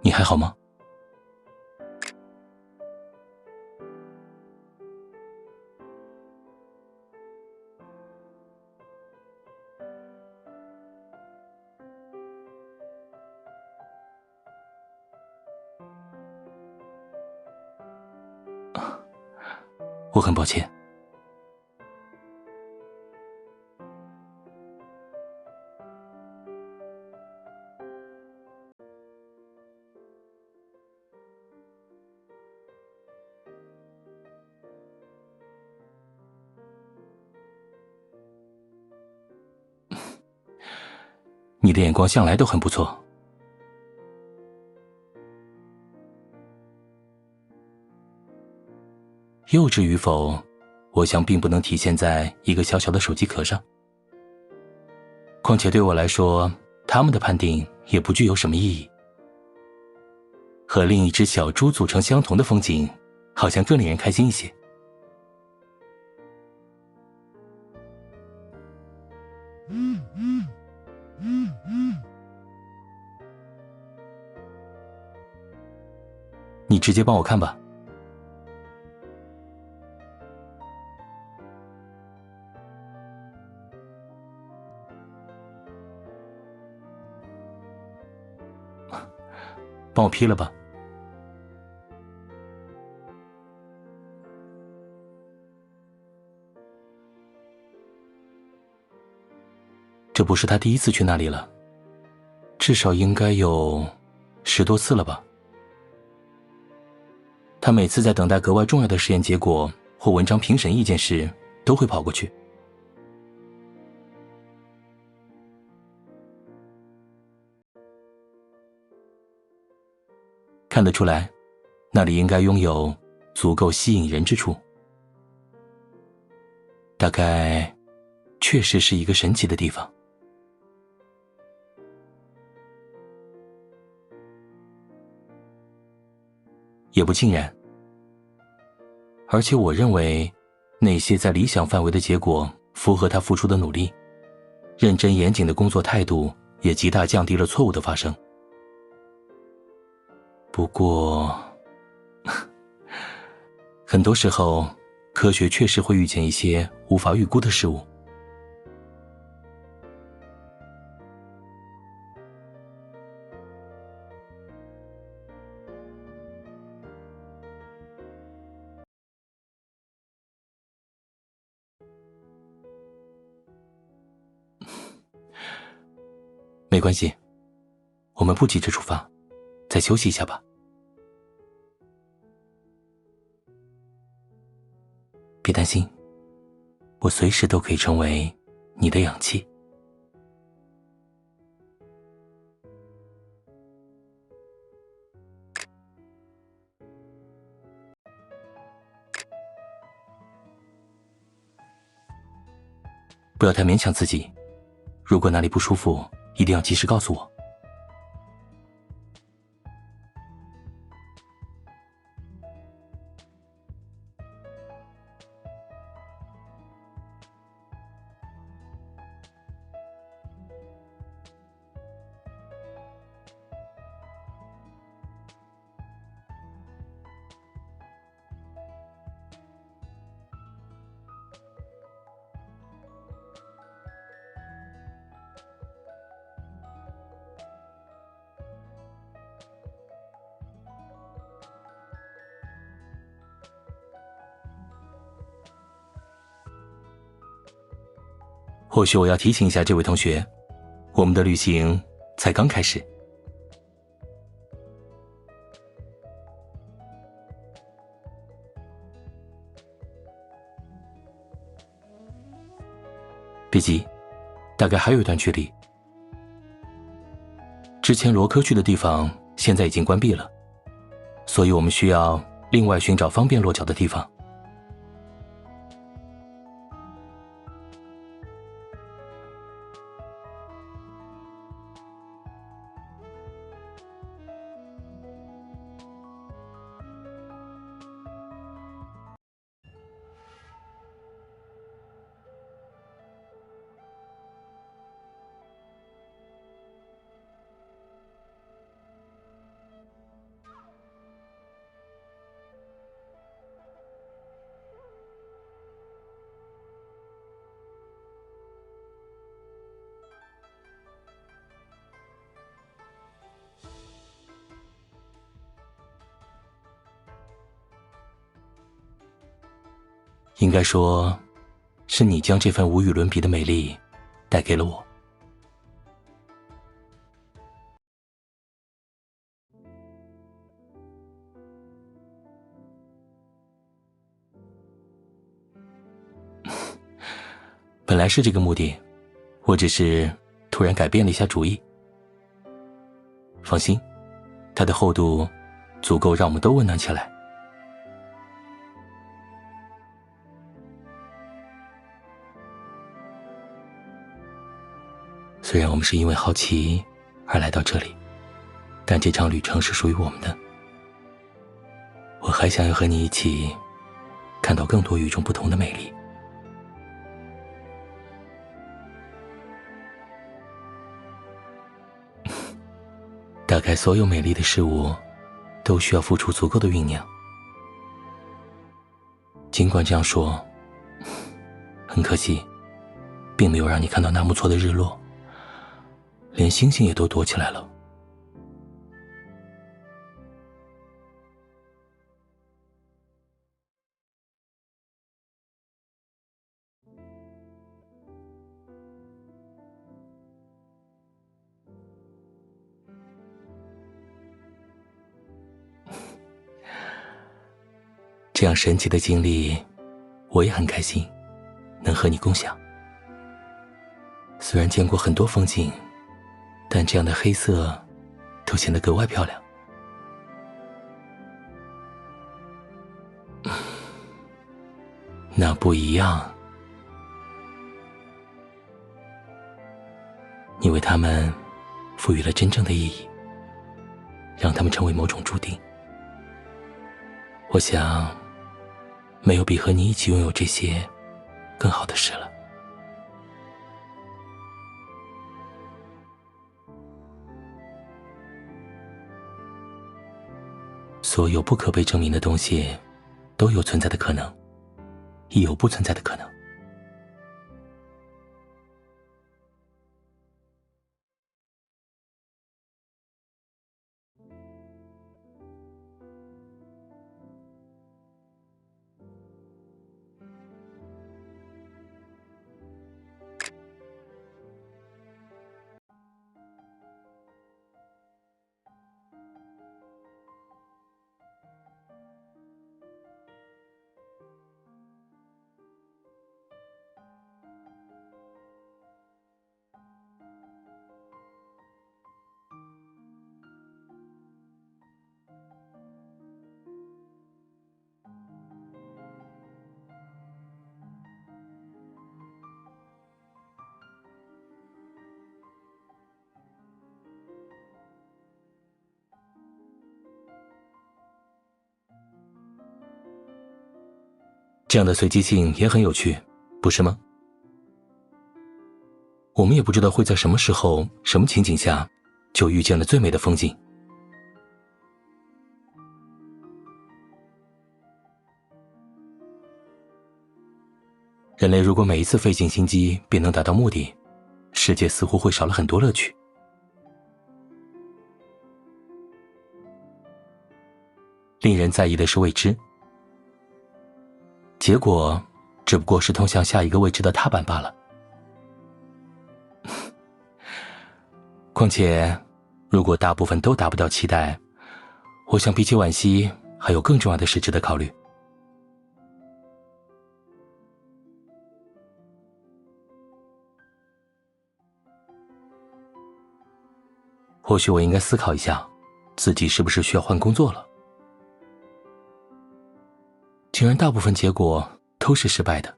你还好吗？我很抱歉。你的眼光向来都很不错。幼稚与否，我想并不能体现在一个小小的手机壳上。况且对我来说，他们的判定也不具有什么意义。和另一只小猪组成相同的风景，好像更令人开心一些。你直接帮我看吧。帮我 P 了吧。这不是他第一次去那里了，至少应该有10多次了吧。他每次在等待格外重要的实验结果或文章评审意见时，都会跑过去。看得出来，那里应该拥有足够吸引人之处。大概确实是一个神奇的地方。也不尽然。而且我认为，那些在理想范围的结果符合他付出的努力，认真严谨的工作态度也极大降低了错误的发生。不过，很多时候，科学确实会遇见一些无法预估的事物。没关系，我们不急着出发，再休息一下吧。别担心，我随时都可以成为你的氧气。不要太勉强自己，如果哪里不舒服，一定要及时告诉我。或许我要提醒一下这位同学，我们的旅行才刚开始。别急，大概还有一段距离。之前罗科去的地方现在已经关闭了，所以我们需要另外寻找方便落脚的地方。应该说，是你将这份无与伦比的美丽带给了我。本来是这个目的，我只是突然改变了一下主意。放心，它的厚度足够让我们都温暖起来。虽然我们是因为好奇而来到这里，但这场旅程是属于我们的。我还想要和你一起看到更多与众不同的美丽。大概所有美丽的事物都需要付出足够的酝酿。尽管这样说，很可惜，并没有让你看到那木错的日落，连星星也都躲起来了。这样神奇的经历，我也很开心，能和你共享。虽然见过很多风景，但这样的黑色都显得格外漂亮。那不一样，你为它们赋予了真正的意义，让它们成为某种注定。我想，没有比和你一起拥有这些更好的事了。所有不可被证明的东西都有存在的可能，亦有不存在的可能。这样的随机性也很有趣，不是吗？我们也不知道会在什么时候、什么情景下，就遇见了最美的风景。人类如果每一次费尽心机便能达到目的，世界似乎会少了很多乐趣。令人在意的是未知，结果只不过是通向下一个未知的踏板罢了。况且，如果大部分都达不到期待，我想比起惋惜，还有更重要的事值得考虑。或许我应该思考一下，自己是不是需要换工作了。竟然大部分结果都是失败的。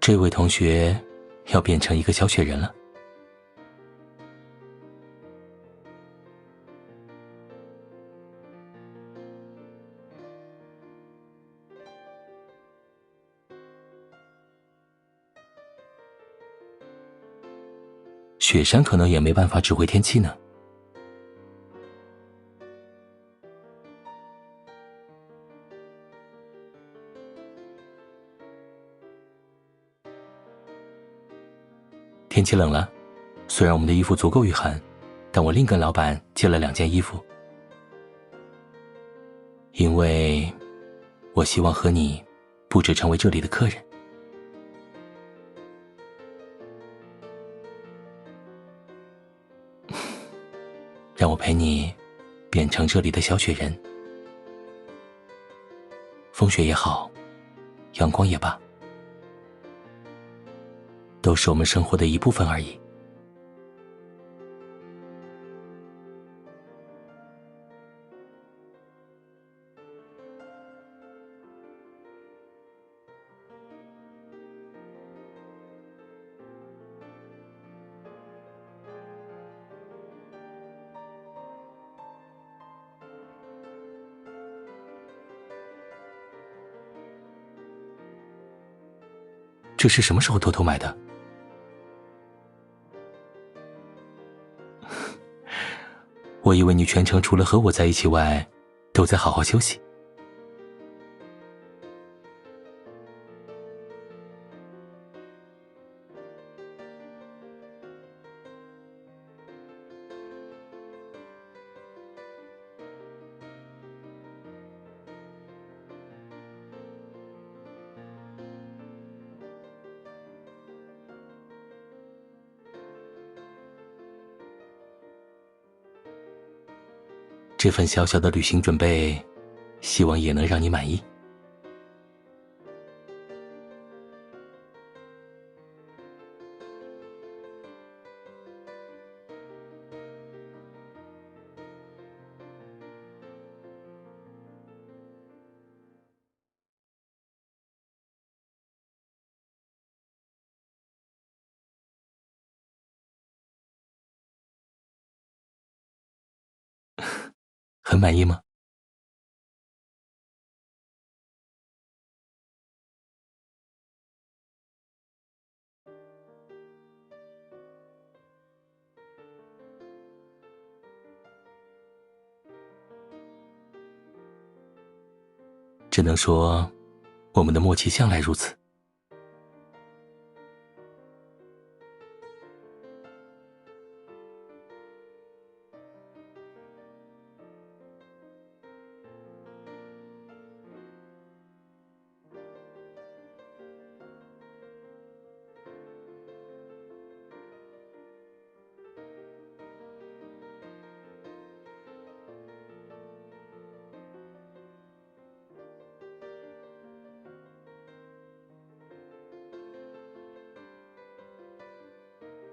这位同学要变成一个小雪人了。雪山可能也没办法指挥天气呢。天气冷了，虽然我们的衣服足够御寒，但我另跟老板借了2件衣服，因为我希望和你不只成为这里的客人。让我陪你变成这里的小雪人，风雪也好，阳光也罢，都是我们生活的一部分而已。这是什么时候偷偷买的？我以为你全程除了和我在一起外，都在好好休息。这份小小的旅行准备，希望也能让你满意。很满意吗？只能说，我们的默契向来如此。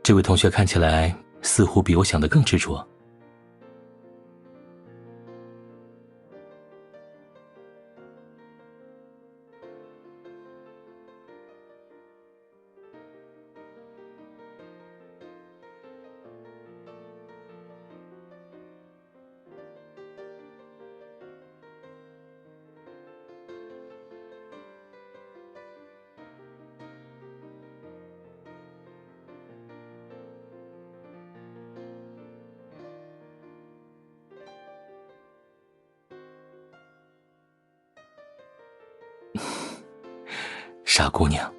这位同学看起来似乎比我想的更执着。傻姑娘。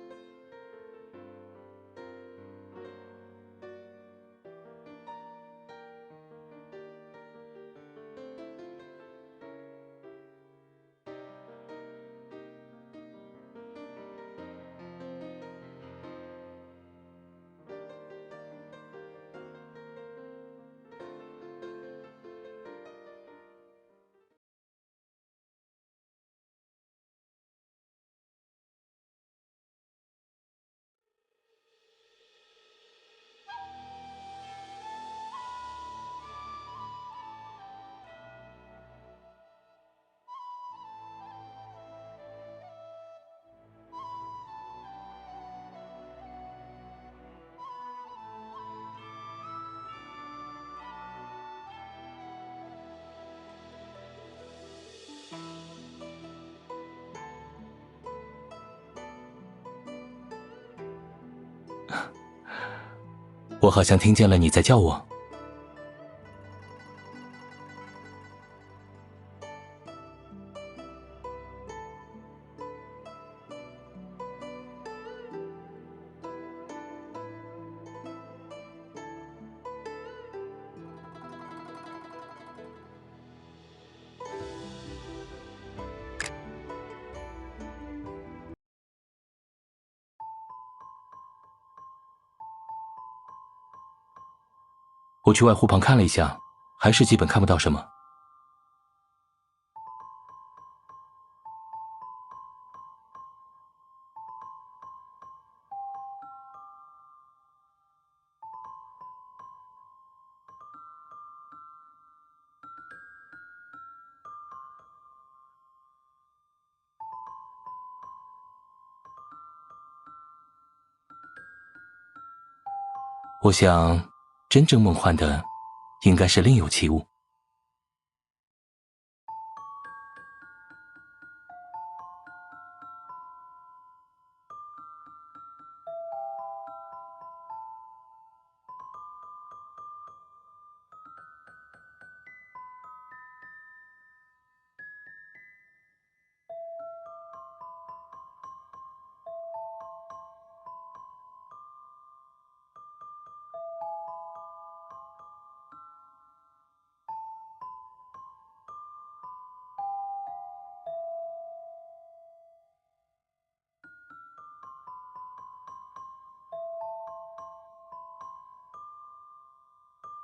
我好像听见了你在叫我。我去外湖旁看了一下，还是基本看不到什么。我想，真正梦幻的，应该是另有其物。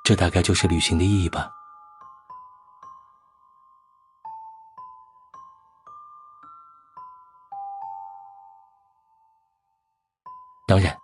这大概就是旅行的意义吧。当然，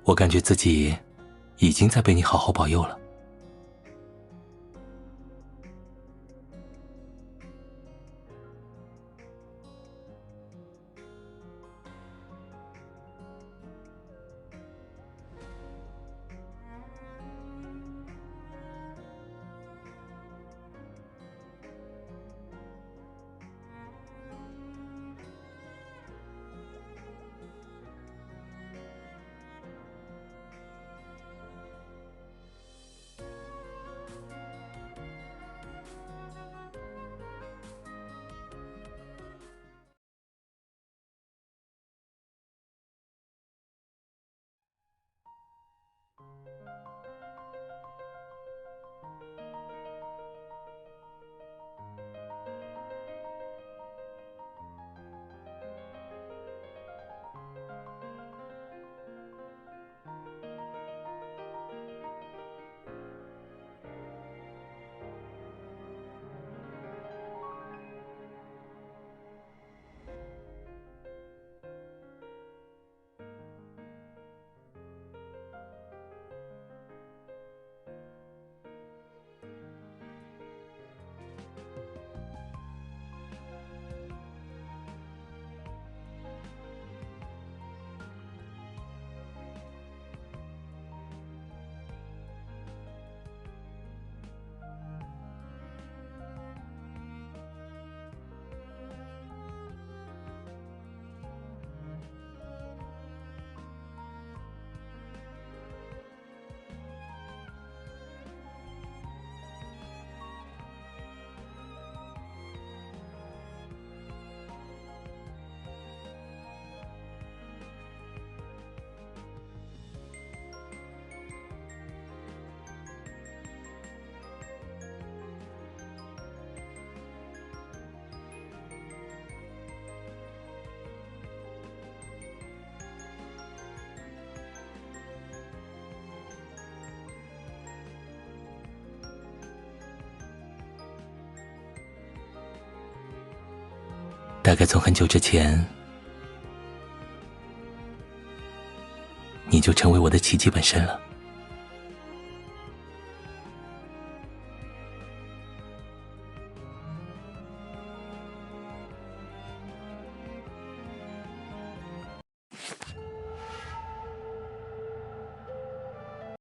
我感觉自己已经在被你好好保佑了。大概从很久之前，你就成为我的奇迹本身了。